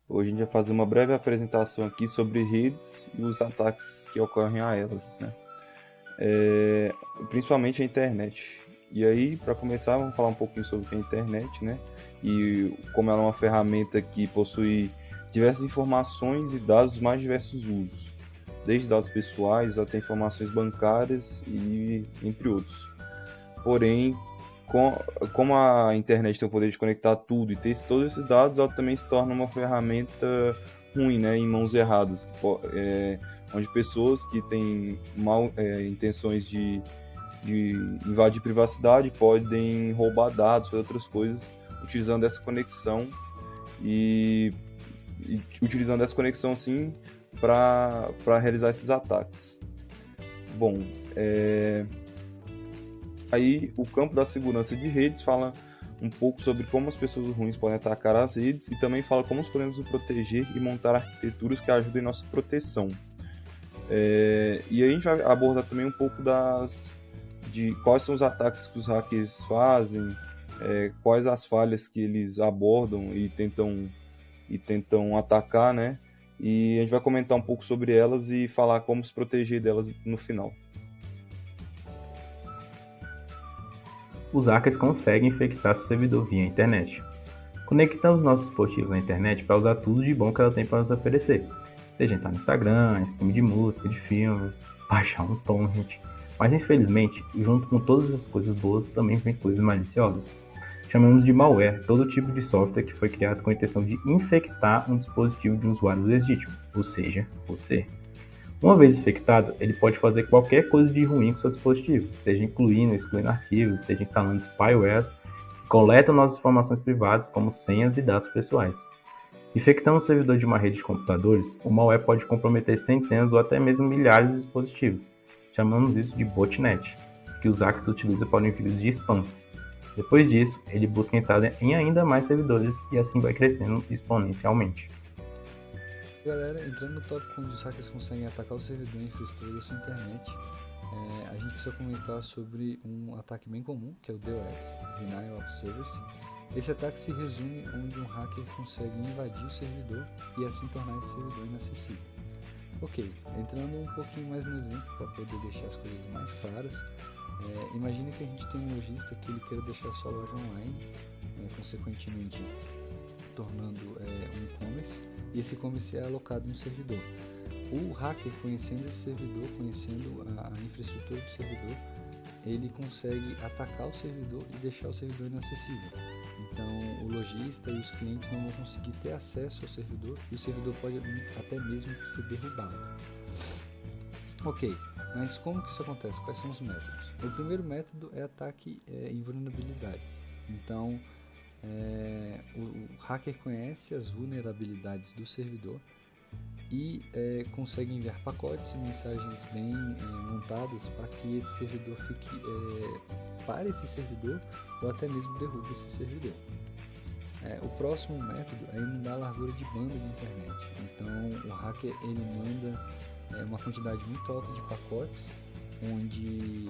Hoje a gente vai fazer uma breve apresentação aqui sobre redes e os ataques que ocorrem a elas, né? Principalmente a internet. E aí, para começar, vamos falar um pouquinho sobre o que é a internet, né? E como ela é uma ferramenta que possui diversas informações e dados dos mais diversos usos, desde dados pessoais até informações bancárias e entre outros. Porém, como a internet tem o poder de conectar tudo e ter todos esses dados, ela também se torna uma ferramenta ruim, né, em mãos erradas, onde pessoas que têm intenções de invadir privacidade podem roubar dados, fazer outras coisas, utilizando essa conexão e utilizando essa conexão assim para realizar esses ataques. Bom, aí o campo da segurança de redes fala um pouco sobre como as pessoas ruins podem atacar as redes e também fala como podemos nos proteger e montar arquiteturas que ajudem nossa proteção. E aí a gente vai abordar também um pouco de quais são os ataques que os hackers fazem, quais as falhas que eles abordam e tentam atacar, né? E a gente vai comentar um pouco sobre elas e falar como se proteger delas no final. Os hackers conseguem infectar seu servidor via internet. Conectamos nossos dispositivos na internet para usar tudo de bom que ela tem para nos oferecer. Seja entrar no Instagram, stream de música, de filme, baixar um torrent. Mas infelizmente, junto com todas as coisas boas, também vem coisas maliciosas. Chamamos de malware todo tipo de software que foi criado com a intenção de infectar um dispositivo de um usuário legítimo, ou seja, você. Uma vez infectado, ele pode fazer qualquer coisa de ruim com seu dispositivo, seja incluindo ou excluindo arquivos, seja instalando spyware que coletam nossas informações privadas como senhas e dados pessoais. Infectando o servidor de uma rede de computadores, o malware pode comprometer centenas ou até mesmo milhares de dispositivos. Chamamos isso de botnet, que os hackers utilizam para o envio de spams. Depois disso, ele busca entrada em ainda mais servidores e assim vai crescendo exponencialmente. Galera, entrando no tópico onde os hackers conseguem atacar o servidor e infraestrutura da sua internet, a gente precisa comentar sobre um ataque bem comum, que é o DOS, Denial of Service. Esse ataque se resume onde um hacker consegue invadir o servidor e assim tornar esse servidor inacessível. Ok, entrando um pouquinho mais no exemplo para poder deixar as coisas mais claras, imagine que a gente tem um lojista que ele queira deixar sua loja online, consequentemente tornando um e-commerce, e esse e-commerce é alocado em um servidor. O hacker, conhecendo esse servidor, conhecendo a infraestrutura do servidor, ele consegue atacar o servidor e deixar o servidor inacessível. Então o lojista e os clientes não vão conseguir ter acesso ao servidor e o servidor pode até mesmo ser derrubado. Ok, mas como que isso acontece? Quais são os métodos? O primeiro método é ataque em vulnerabilidades. Então o hacker conhece as vulnerabilidades do servidor e consegue enviar pacotes e mensagens bem montadas para que esse servidor fique para esse servidor ou até mesmo derrube esse servidor. O próximo método é inundar a largura de banda de internet. Então o hacker ele manda uma quantidade muito alta de pacotes onde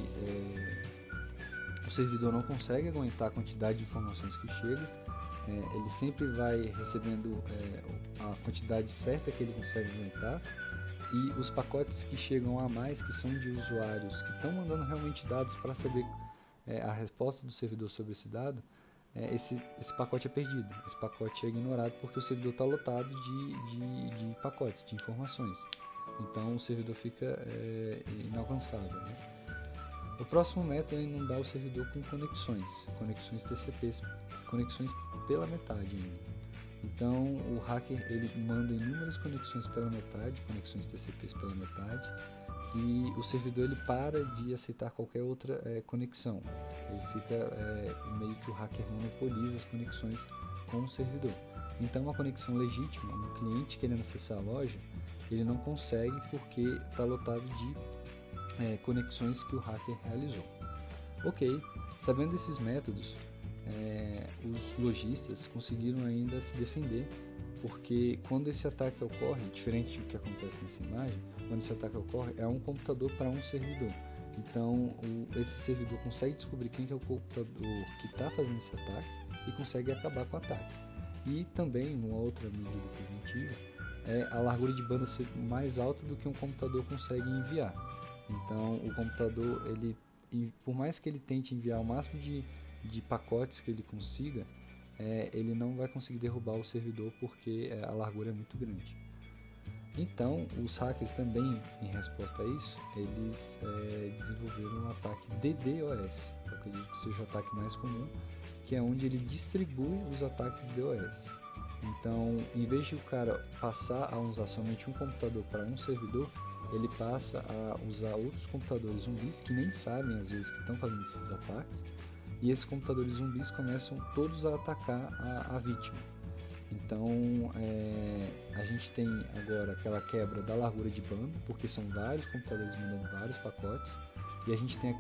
o servidor não consegue aguentar a quantidade de informações que chega. Ele sempre vai recebendo a quantidade certa que ele consegue aguentar, e os pacotes que chegam a mais, que são de usuários que estão mandando realmente dados para saber a resposta do servidor sobre esse dado, esse pacote é perdido, esse pacote é ignorado porque o servidor está lotado de pacotes, de informações. Então o servidor fica inalcançável, né? O próximo método é inundar o servidor com conexões TCP, conexões pela metade ainda. Então o hacker ele manda inúmeras conexões pela metade, conexões TCP pela metade, e o servidor ele para de aceitar qualquer outra conexão. Ele fica meio que o hacker monopoliza as conexões com o servidor. Então uma conexão legítima, um cliente querendo acessar a loja, ele não consegue porque está lotado de conexões que o hacker realizou. Ok, sabendo esses métodos, os lojistas conseguiram ainda se defender, porque quando esse ataque ocorre, diferente do que acontece nessa imagem, quando esse ataque ocorre é um computador para um servidor. Então esse servidor consegue descobrir quem que é o computador que está fazendo esse ataque e consegue acabar com o ataque. E também, uma outra medida preventiva, é a largura de banda ser mais alta do que um computador consegue enviar. Então, o computador, por mais que ele tente enviar o máximo de pacotes que ele consiga, ele não vai conseguir derrubar o servidor porque a largura é muito grande. Então, os hackers também, em resposta a isso, eles desenvolveram um ataque DDoS. Eu acredito que seja o ataque mais comum, que é onde ele distribui os ataques DOS. Então, em vez de o cara passar a usar somente um computador para um servidor, ele passa a usar outros computadores zumbis que nem sabem às vezes que estão fazendo esses ataques, e esses computadores zumbis começam todos a atacar a vítima. Então, a gente tem agora aquela quebra da largura de banda, porque são vários computadores mandando vários pacotes, e a gente tem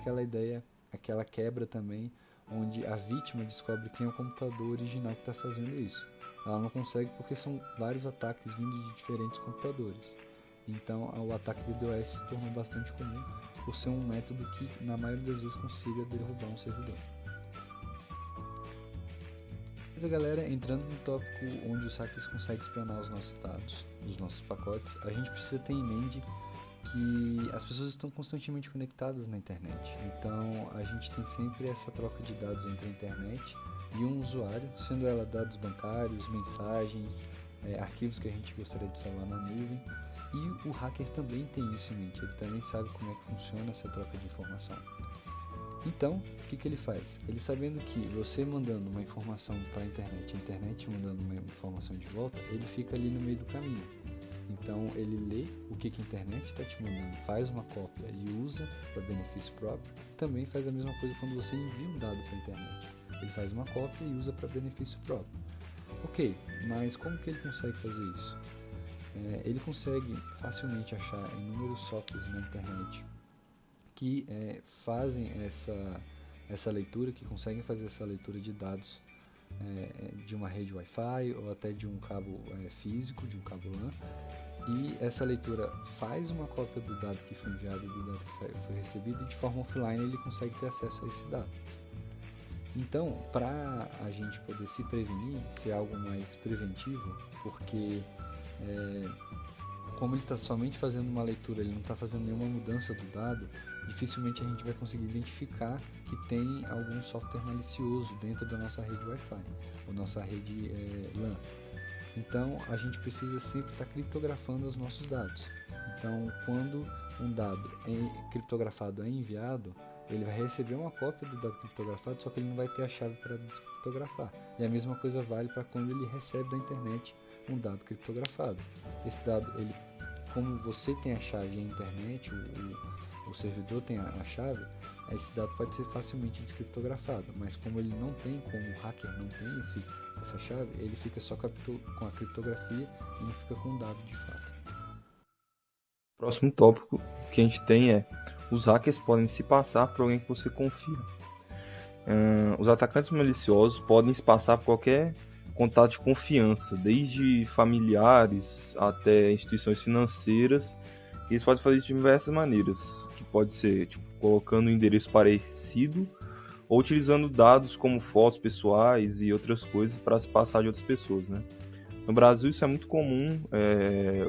aquela quebra também, onde a vítima descobre quem é o computador original que está fazendo isso. Ela não consegue porque são vários ataques vindo de diferentes computadores. Então, o ataque DDoS se tornou bastante comum por ser um método que, na maioria das vezes, consiga derrubar um servidor. Mas, galera, entrando no tópico onde os hackers conseguem espionar os nossos dados, os nossos pacotes, a gente precisa ter em mente que as pessoas estão constantemente conectadas na internet. Então, a gente tem sempre essa troca de dados entre a internet e um usuário, sendo ela dados bancários, mensagens, arquivos que a gente gostaria de salvar na nuvem. E o hacker também tem isso em mente, ele também sabe como é que funciona essa troca de informação. Então, o que ele faz? Ele, sabendo que você mandando uma informação para a internet mandando uma informação de volta, ele fica ali no meio do caminho. Então, ele lê o que a internet está te mandando, faz uma cópia e usa para benefício próprio. Também faz a mesma coisa quando você envia um dado para a internet. Ele faz uma cópia e usa para benefício próprio. Ok, mas como que ele consegue fazer isso? Ele consegue facilmente achar inúmeros softwares na internet que fazem essa leitura, que conseguem fazer essa leitura de dados de uma rede Wi-Fi ou até de um cabo físico, de um cabo LAN, e essa leitura faz uma cópia do dado que foi enviado, do dado que foi recebido, e de forma offline ele consegue ter acesso a esse dado. Então, para a gente poder se prevenir, ser algo mais preventivo, porque como ele está somente fazendo uma leitura, ele não está fazendo nenhuma mudança do dado, dificilmente a gente vai conseguir identificar que tem algum software malicioso dentro da nossa rede Wi-Fi, ou nossa rede LAN. Então, a gente precisa sempre estar criptografando os nossos dados. Então, quando um dado criptografado é enviado, ele vai receber uma cópia do dado criptografado, só que ele não vai ter a chave para descriptografar. E a mesma coisa vale para quando ele recebe da internet um dado criptografado. Esse dado, como você tem a chave e a internet, o servidor tem a chave, esse dado pode ser facilmente descriptografado, mas como ele não tem, como o hacker não tem essa chave, ele fica só com a criptografia e não fica com o dado de fato. Próximo tópico que a gente tem é: os hackers podem se passar por alguém que você confia. Os atacantes maliciosos podem se passar por qualquer contato de confiança, desde familiares até instituições financeiras. E eles podem fazer isso de diversas maneiras, que pode ser colocando um endereço parecido ou utilizando dados como fotos pessoais e outras coisas para se passar de outras pessoas, né? No Brasil isso é muito comum,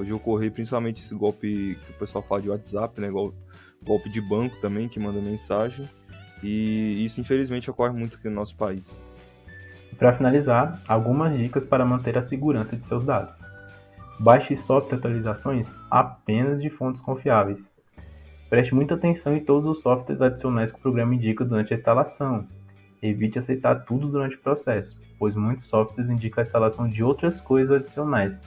de ocorrer principalmente esse golpe que o pessoal fala de WhatsApp, né? Golpe de banco também, que manda mensagem, e isso infelizmente ocorre muito aqui no nosso país. Para finalizar, algumas dicas para manter a segurança de seus dados. Baixe software atualizações apenas de fontes confiáveis. Preste muita atenção em todos os softwares adicionais que o programa indica durante a instalação. Evite aceitar tudo durante o processo, pois muitos softwares indicam a instalação de outras coisas adicionais,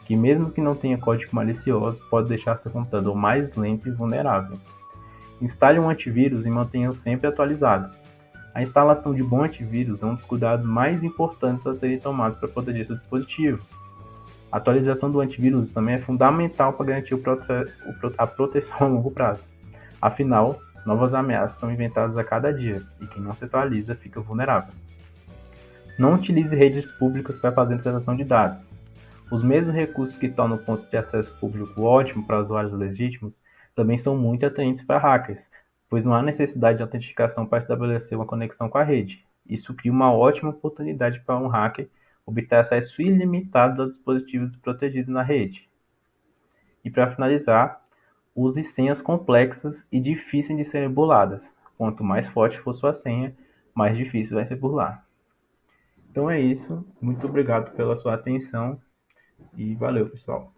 que mesmo que não tenha código malicioso, pode deixar seu computador mais lento e vulnerável. Instale um antivírus e mantenha-o sempre atualizado. A instalação de bom antivírus é um dos cuidados mais importantes a serem tomados para proteger seu dispositivo. A atualização do antivírus também é fundamental para garantir a proteção a longo prazo. Afinal, novas ameaças são inventadas a cada dia, e quem não se atualiza fica vulnerável. Não utilize redes públicas para fazer transação de dados. Os mesmos recursos que tornam o ponto de acesso público ótimo para usuários legítimos também são muito atraentes para hackers, pois não há necessidade de autenticação para estabelecer uma conexão com a rede. Isso cria uma ótima oportunidade para um hacker obter acesso ilimitado aos dispositivos protegidos na rede. E para finalizar, use senhas complexas e difíceis de serem burladas. Quanto mais forte for sua senha, mais difícil vai ser burlar. Então é isso. Muito obrigado pela sua atenção e valeu, pessoal.